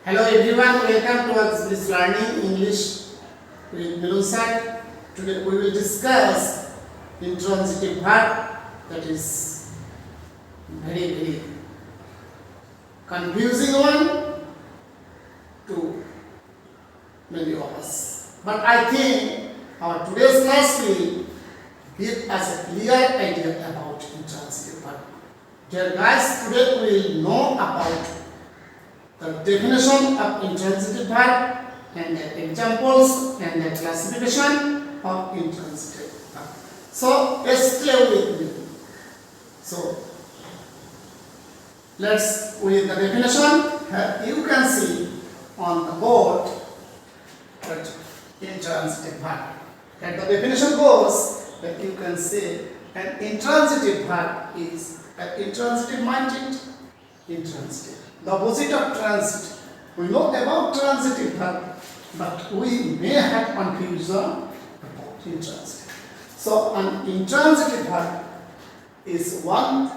Hello everyone, welcome to OXBRIDGE-Learning English with Milusat. Today we will discuss intransitive verb, that is very confusing one to many of us. But I think our today's class will give us a clear idea about intransitive verb. Dear guys, today we will know about the definition of intransitive verb and the examples and the classification of intransitive verb. So stay with me. So let's with the definition. Here you can see on the board that intransitive verb. And the definition goes that you can say an intransitive verb is an intransitive minded intransitive. The opposite of transit. We know about transitive verb, but we may have confusion about intransitive. So an intransitive verb is one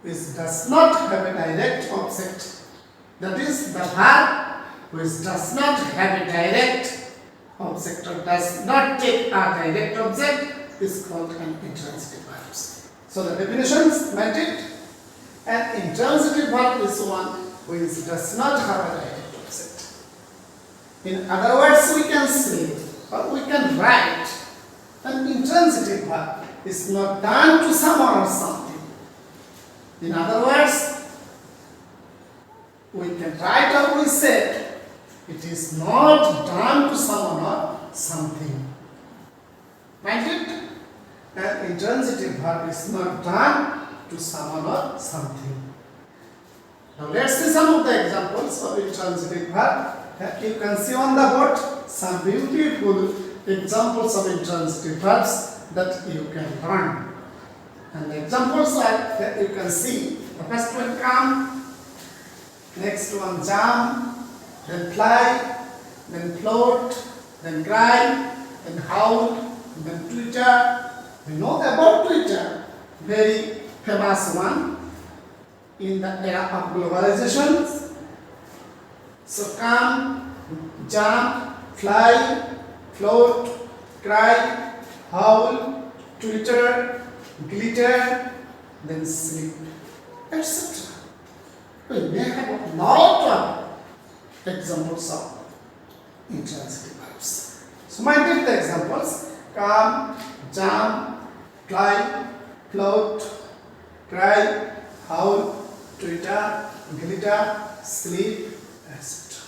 which does not have a direct object. That is, the verb which does not have a direct object or does not take a direct object is called an intransitive verb. So the definitions meant it. An intransitive verb is one which does not have a direct object. In other words, we can say or we can write an intransitive verb is not done to someone or something. In other words, we can write or we say it is not done to someone or something. Mind it? An intransitive verb is not done to someone or something. Now let's see some of the examples of intransitive verb. You can see on the board some beautiful examples of intransitive verbs that you can learn. And the examples are that you can see. The first one come, next one jump, then fly, then float, then cry, then howl, then Twitter. We know about Twitter, very famous one in the era of globalization. So come, jump, fly, float, cry, howl, twitter, glitter, then sleep, etc. We may have a lot of examples of intransitive verbs. So might take the examples: come, jump, fly, float, cry, howl, twitter, glitter, sleep, etc.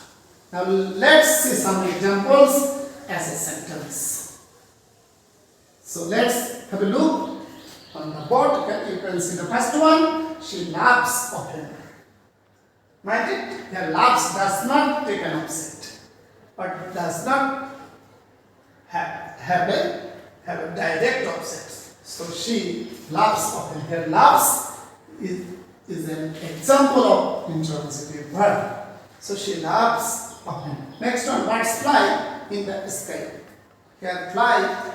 Now let's see some examples as a sentence. So let's have a look on the board. You can see the first one. She laughs often. Might it? Here laughs does not take an object, but does not have a direct object. So she laughs often. Here laughs is an example of intransitive verb. So she laughs often. Next one, birds fly in the sky. Here fly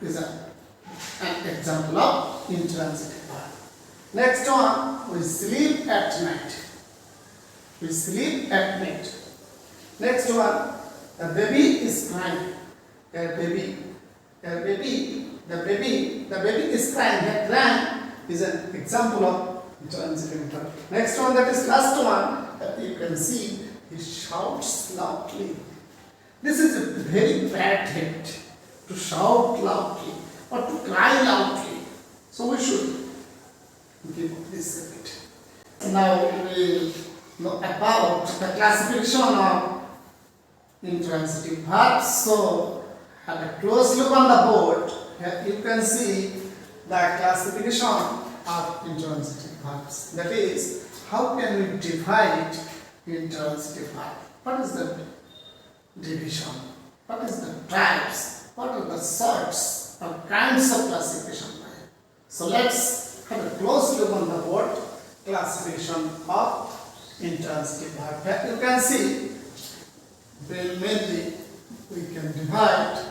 is an example of intransitive verb. Next one, we sleep at night. We sleep at night. Next one, the baby is crying. Here baby is crying. Here crying is an example of intransitive verb. Next one, that is last one, that you can see, he shouts loudly. This is a very bad habit, to shout loudly or to cry loudly. So we should give this habit. Now we will know about the classification of intransitive verbs. So have a close look on the board. Here you can see the classification of intransitive verbs. That is, how can we divide intransitive verb? What is the division? What is the types? What are the sorts or kinds of classification? So let's have a close look on the board. Classification of intransitive verb. Here you can see, mainly we can divide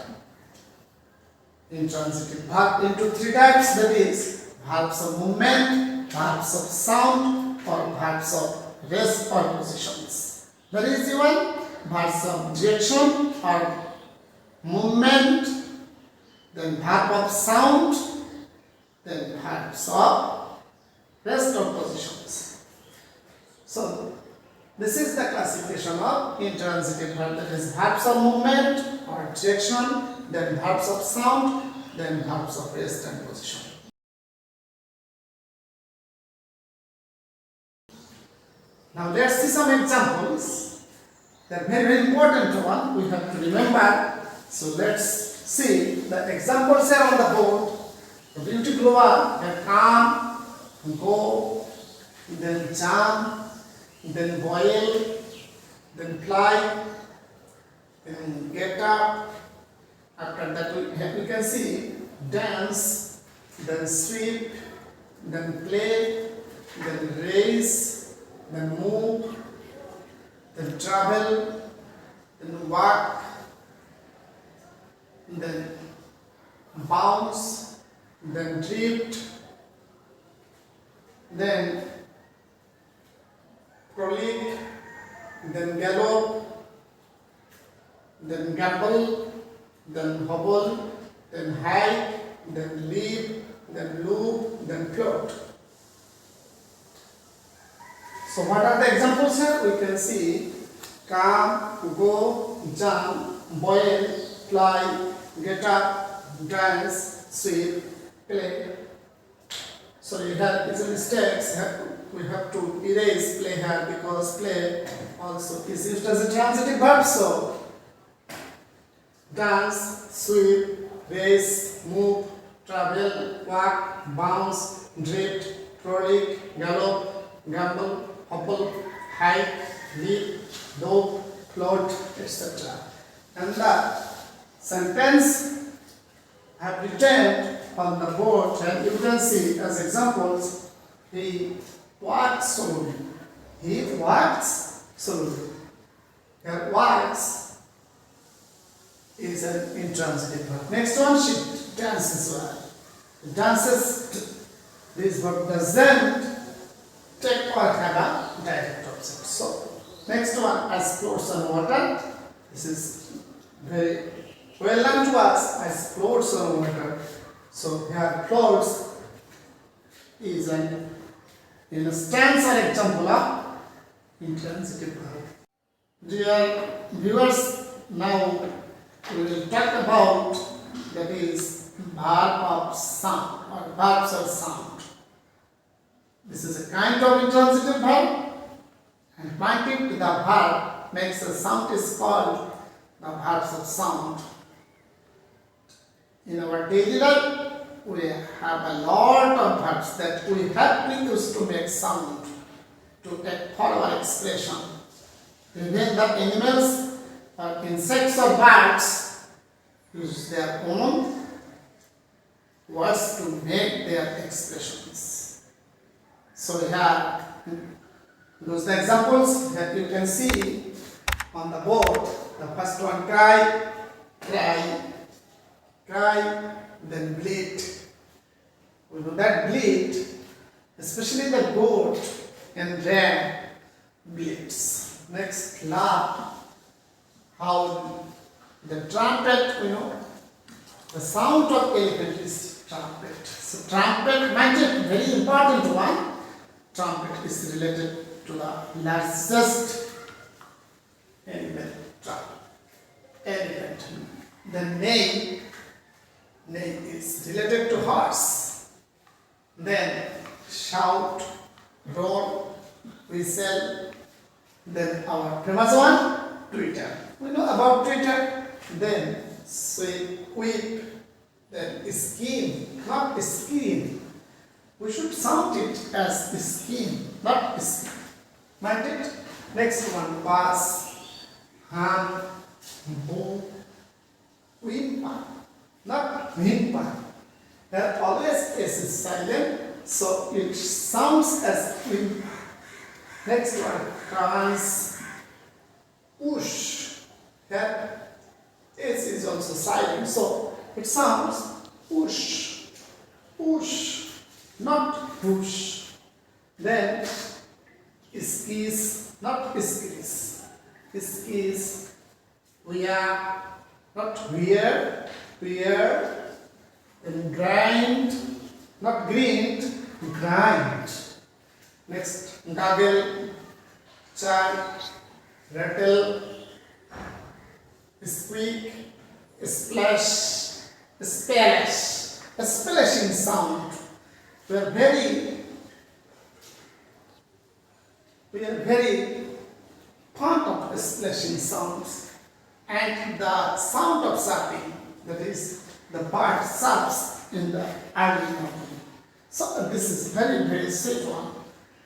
intransitive verb into three types. That is, verbs of movement, verbs of sound, or verbs of rest or positions. Very easy one. Verbs of direction or movement, then verb of sound, then verbs of rest or positions. So this is the classification of intransitive verb, that is verbs of movement or direction, then verbs of sound, then verbs of rest and position. Now let's see some examples. They are very important one. We have to remember. So let's see the examples here on the board. The beautiful one. Come, go, then jump, then boil, then fly, then get up. After that we can see dance, then sweep, then play, then race, then move, then travel, then walk, then bounce, then drift, then frolic, then gallop, then gambol, then hobble, then hike, then leap, then loop, then float. So what are the examples here? We can see come, go, jump, boil, fly, get up, dance, sweep, play. So you have these mistakes. We have to erase play here because play also is used as a transitive verb. So dance, sweep, race, move, travel, walk, bounce, drift, frolic, gallop, gambol, hobble, hike, leap, lope, float, etc. And the sentence I have written on the board, and you can see as examples. He walks slowly. He walks slowly. Here walks is an intransitive verb. Next one, she dances well. Dances, this verb doesn't take or have a direct object. So next one, explores on water. This is very well known to us, explores on water. So here floats is an instance or example of intransitive verb. Dear viewers, now we will talk about that is verb of sound or verbs of sound. This is a kind of intransitive verb, and pointing to the verb makes a sound is called the verbs of sound. In our daily life, we have a lot of verbs that we have to use to make sound, to take for our expression. Even the animals or insects or birds use their own words to make their expressions. So here, those the examples that you can see on the board. The first one, cry, cry, cry, then bleat. We know that bleat, especially the goat and ram bleats. Next, laugh, howl. The trumpet, we know, the sound of elephant is trumpet. So trumpet, mind it, very important one. Trumpet is related to the largest animal, elephant. The neigh is related to horse. Then shout, roar, whistle. Then our famous one, Twitter. We know about Twitter. Then sweep, whip. Then skin, not skin. We should sound it as skin, not skin. Mind it? Next one, pass, hum, boo, whimper, not whimper. There always S is silent, so it sounds as whimper. Next one, trance, whoosh. Here S is also silent, so it sounds whoosh, whoosh, not whoosh. Then skis, not skis. This is wear, not wear, wear, then grind, not grind, grind. Next, goggle, chant, rattle, squeak, splash, splash, a splashing sound. We are very fond of splashing sounds, and the sound of surfing, that is the bird surfs in the early morning. So this is very sweet one.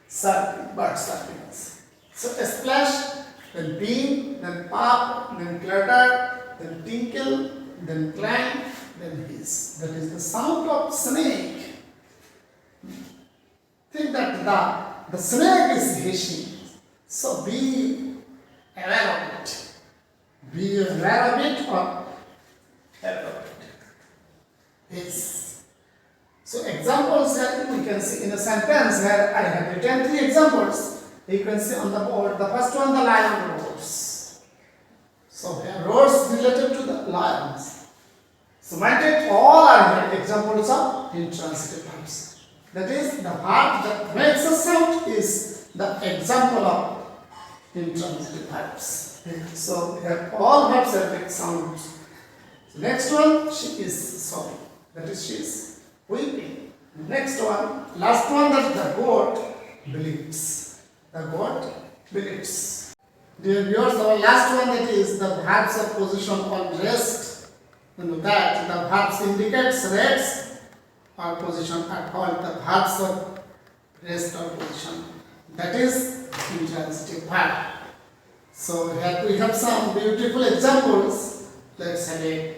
Surfing, bird surfing. So a splash, then beam, then pop, then clatter, then tinkle, then clang, then hiss. That is the sound of snake. Think that the snake is hissing. So be aware of it. Be aware of it or aware of it. Yes. So examples here we can see in a sentence where I have written 3 examples. You can see on the board. The first one, the lion roars. So here roars related to the lions. So might it all are here examples of intransitive verbs. That is, the verb that makes a sound is the example of intransitive verbs. So here all verbs have big sounds. So next one, she is sorry. That is, she is weeping. Next one, last one, that the goat bleats. The goat bleats. Dear viewers, our last one, that is the verbs of position or rest. You know that the verbs indicates rest or position are called the verbs of rest or position. That is intransitive verb. So here we have some beautiful examples. Let's have a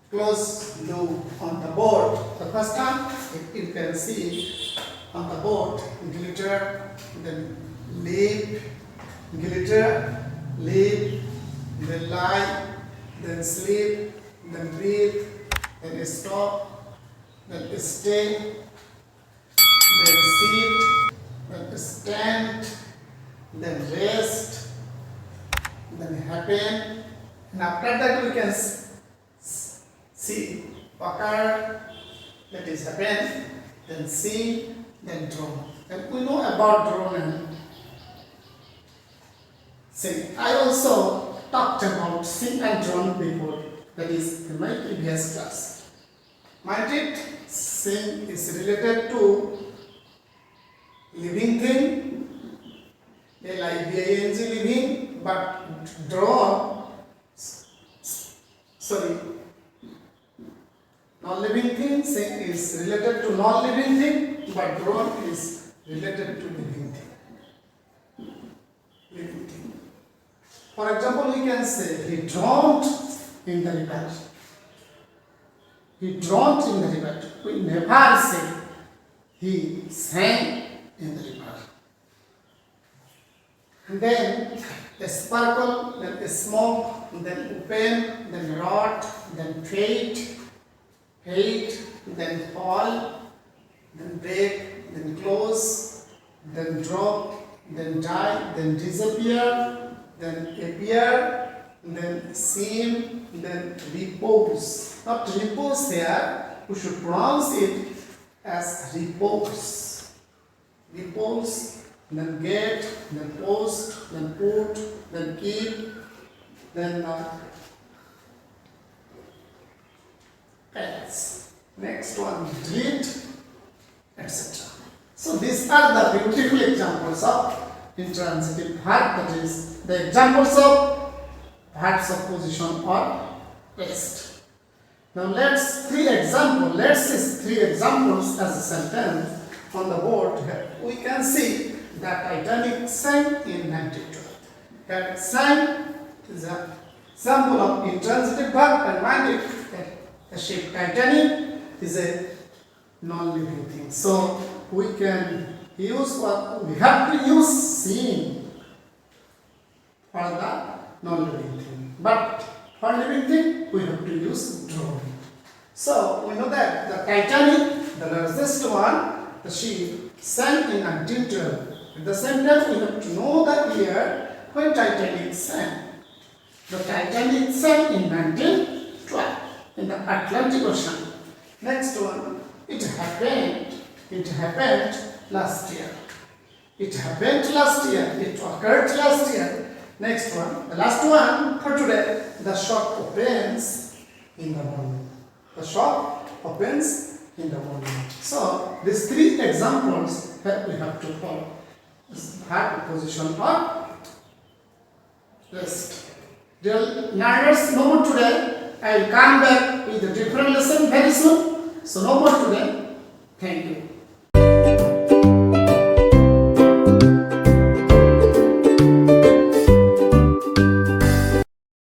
close look on the board. The first one, you can see on the board, glitter, then leap, glitter, leap, then lie, then sleep, then breathe, then stop, then stay, then sit, then stand, then rest, then happen, and after that we can see occur, that is happen, then see, then drone. And we know about drone and sing. I also talked about sing and drone before, that is in my previous class. Might it sing is related to living thing, L-I-V-I-N-G, living, but drone, sorry, non-living thing, sing is related to non-living thing, but drone is related to living thing. Living thing. For example, we can say he drowned in the river. He drowned in the river. We never say he sank in the river. And then a sparkle, then a smoke, then open, then rot, then fade, then fall, then break, then close, then drop, then die, then disappear, then appear, then seem, then repose. Not repose here, we should pronounce it as repose. Repose, then get, then post, then put, then keep, then pass. Next one, delete, etc. So these are the beautiful examples of intransitive verb, that is the examples of verbs of position or rest. Now let's see 3 examples as a sentence on the board here. We can see that Titanic sank in 1912. That sank is an example of intransitive verb, and mind it that the ship Titanic is a non-living thing. So we can use what we have to use seeing for the non-living thing, but for living thing we have to use drawing. So we know that the Titanic, the largest one, the ship sank in 1912. At the same time, we have to know the year when Titanic sank. The Titanic sank in 1912 in the Atlantic Ocean. Next one, it happened last year. It happened last year. It occurred last year. Next one, the last one for today. The shop opens in the morning. The shop opens in the morning. So these three examples that we have to follow. This verb preposition or rest. Dear learners, no more today. I will come back with a different lesson very soon. So no more today. Thank you.